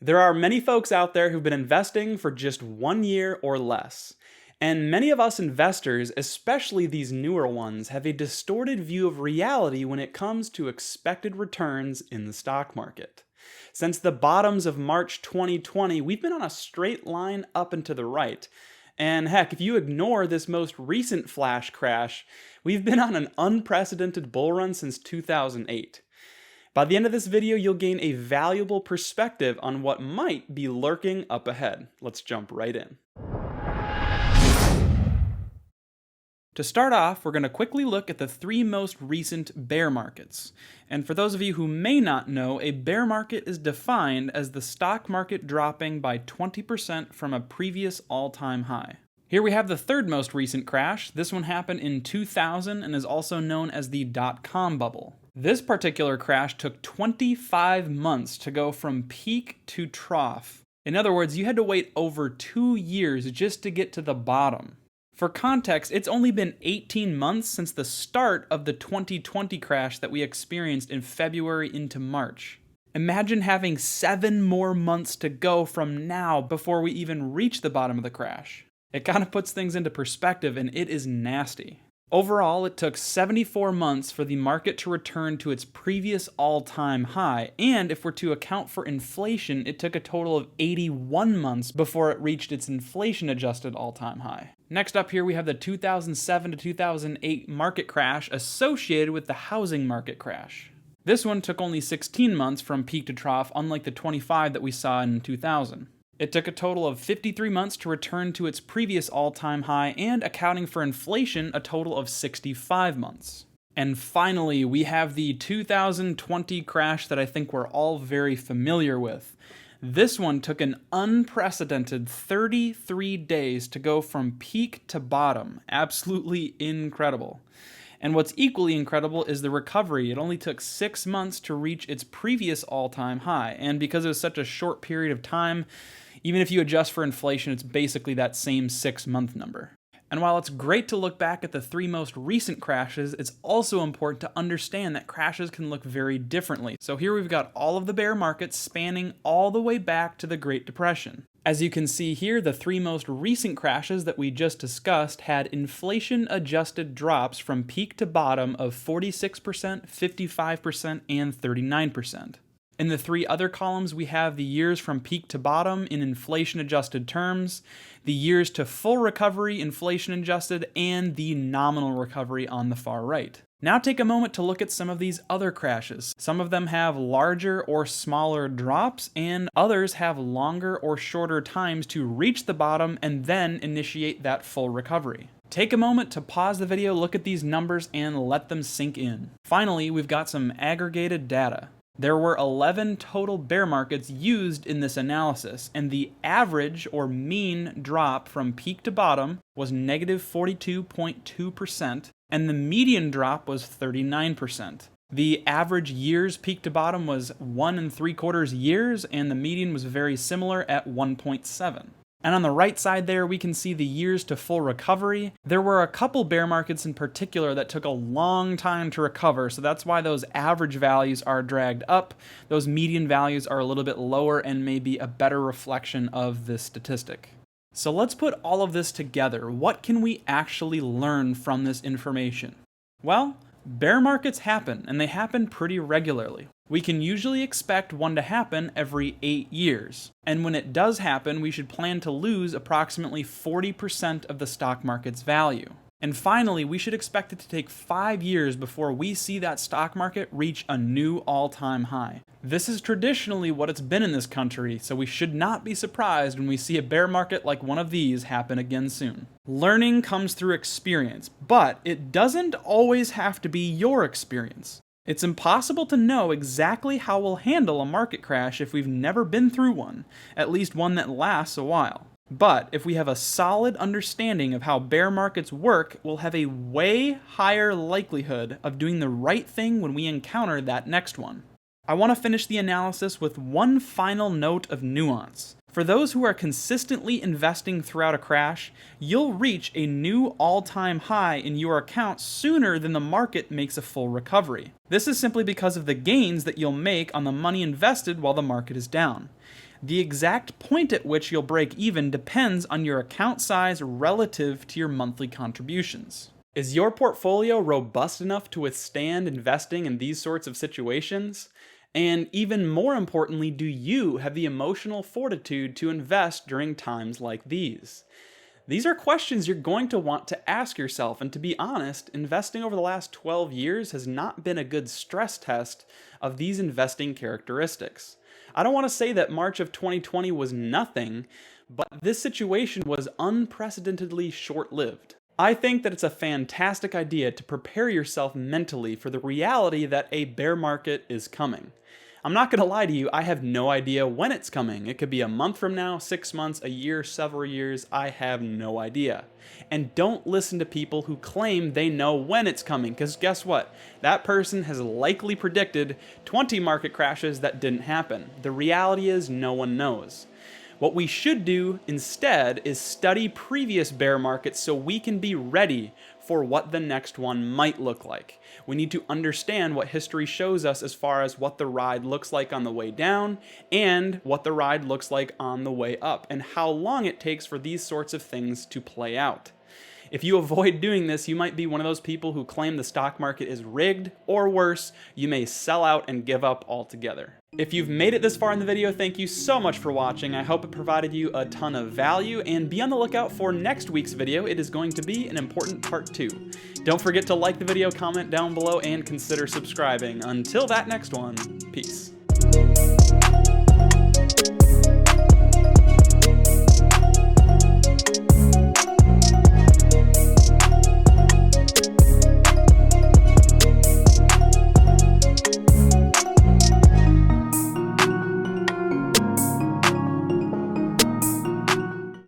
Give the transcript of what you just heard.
There are many folks out there who've been investing for just 1 year or less. And many of us investors, especially these newer ones, have a distorted view of reality when it comes to expected returns in the stock market. Since the bottoms of March 2020, we've been on a straight line up and to the right. And heck, if you ignore this most recent flash crash, we've been on an unprecedented bull run since 2008. By the end of this video, you'll gain a valuable perspective on what might be lurking up ahead. Let's jump right in. To start off, we're going to quickly look at the three most recent bear markets. And for those of you who may not know, a bear market is defined as the stock market dropping by 20% from a previous all-time high. Here we have the third most recent crash. This one happened in 2000 and is also known as the dot-com bubble. This particular crash took 25 months to go from peak to trough. In other words, you had to wait over 2 years just to get to the bottom. For context, it's only been 18 months since the start of the 2020 crash that we experienced in February into March. Imagine having 7 more months to go from now before we even reach the bottom of the crash. It kind of puts things into perspective, and it is nasty. Overall, it took 74 months for the market to return to its previous all-time high, and if we're to account for inflation, it took a total of 81 months before it reached its inflation-adjusted all-time high. Next up here, we have the 2007 to 2008 market crash associated with the housing market crash. This one took only 16 months from peak to trough, unlike the 25 that we saw in 2000. It took a total of 53 months to return to its previous all-time high, and accounting for inflation, a total of 65 months. And finally, we have the 2020 crash that I think we're all very familiar with. This one took an unprecedented 33 days to go from peak to bottom. Absolutely incredible. And what's equally incredible is the recovery. It only took 6 months to reach its previous all-time high, and because it was such a short period of time, even if you adjust for inflation, it's basically that same 6-month number. And while it's great to look back at the 3 most recent crashes, it's also important to understand that crashes can look very differently. So here we've got all of the bear markets spanning all the way back to the Great Depression. As you can see here, the 3 most recent crashes that we just discussed had inflation-adjusted drops from peak to bottom of 46%, 55%, and 39%. In the 3 other columns, we have the years from peak to bottom in inflation-adjusted terms, the years to full recovery inflation-adjusted, and the nominal recovery on the far right. Now take a moment to look at some of these other crashes. Some of them have larger or smaller drops, and others have longer or shorter times to reach the bottom and then initiate that full recovery. Take a moment to pause the video, look at these numbers, and let them sink in. Finally, we've got some aggregated data. There were 11 total bear markets used in this analysis, and the average or mean drop from peak to bottom was negative 42.2%, and the median drop was 39%. The average years peak to bottom was 1 3/4 years, and the median was very similar at 1.7. And on the right side there, we can see the years to full recovery. There were a couple bear markets in particular that took a long time to recover, so that's why those average values are dragged up. Those median values are a little bit lower and may be a better reflection of this statistic. So let's put all of this together. What can we actually learn from this information? Well, bear markets happen, and they happen pretty regularly. We can usually expect one to happen every 8 years. And when it does happen, we should plan to lose approximately 40% of the stock market's value. And finally, we should expect it to take 5 years before we see that stock market reach a new all-time high. This is traditionally what it's been in this country, so we should not be surprised when we see a bear market like one of these happen again soon. Learning comes through experience, but it doesn't always have to be your experience. It's impossible to know exactly how we'll handle a market crash if we've never been through one, at least one that lasts a while. But if we have a solid understanding of how bear markets work, we'll have a way higher likelihood of doing the right thing when we encounter that next one. I want to finish the analysis with one final note of nuance. For those who are consistently investing throughout a crash, you'll reach a new all-time high in your account sooner than the market makes a full recovery. This is simply because of the gains that you'll make on the money invested while the market is down. The exact point at which you'll break even depends on your account size relative to your monthly contributions. Is your portfolio robust enough to withstand investing in these sorts of situations? And even more importantly, do you have the emotional fortitude to invest during times like these? These are questions you're going to want to ask yourself, and to be honest, investing over the last 12 years has not been a good stress test of these investing characteristics. I don't want to say that March of 2020 was nothing, but this situation was unprecedentedly short-lived. I think that it's a fantastic idea to prepare yourself mentally for the reality that a bear market is coming. I'm not going to lie to you, I have no idea when it's coming. It could be a month from now, 6 months, a year, several years, I have no idea. And don't listen to people who claim they know when it's coming, because guess what? That person has likely predicted 20 market crashes that didn't happen. The reality is no one knows. What we should do instead is study previous bear markets so we can be ready for what the next one might look like. We need to understand what history shows us as far as what the ride looks like on the way down and what the ride looks like on the way up, and how long it takes for these sorts of things to play out. If you avoid doing this, you might be one of those people who claim the stock market is rigged, or worse, you may sell out and give up altogether. If you've made it this far in the video, thank you so much for watching. I hope it provided you a ton of value, and be on the lookout for next week's video. It is going to be an important part 2. Don't forget to like the video, comment down below, and consider subscribing. Until that next one, peace.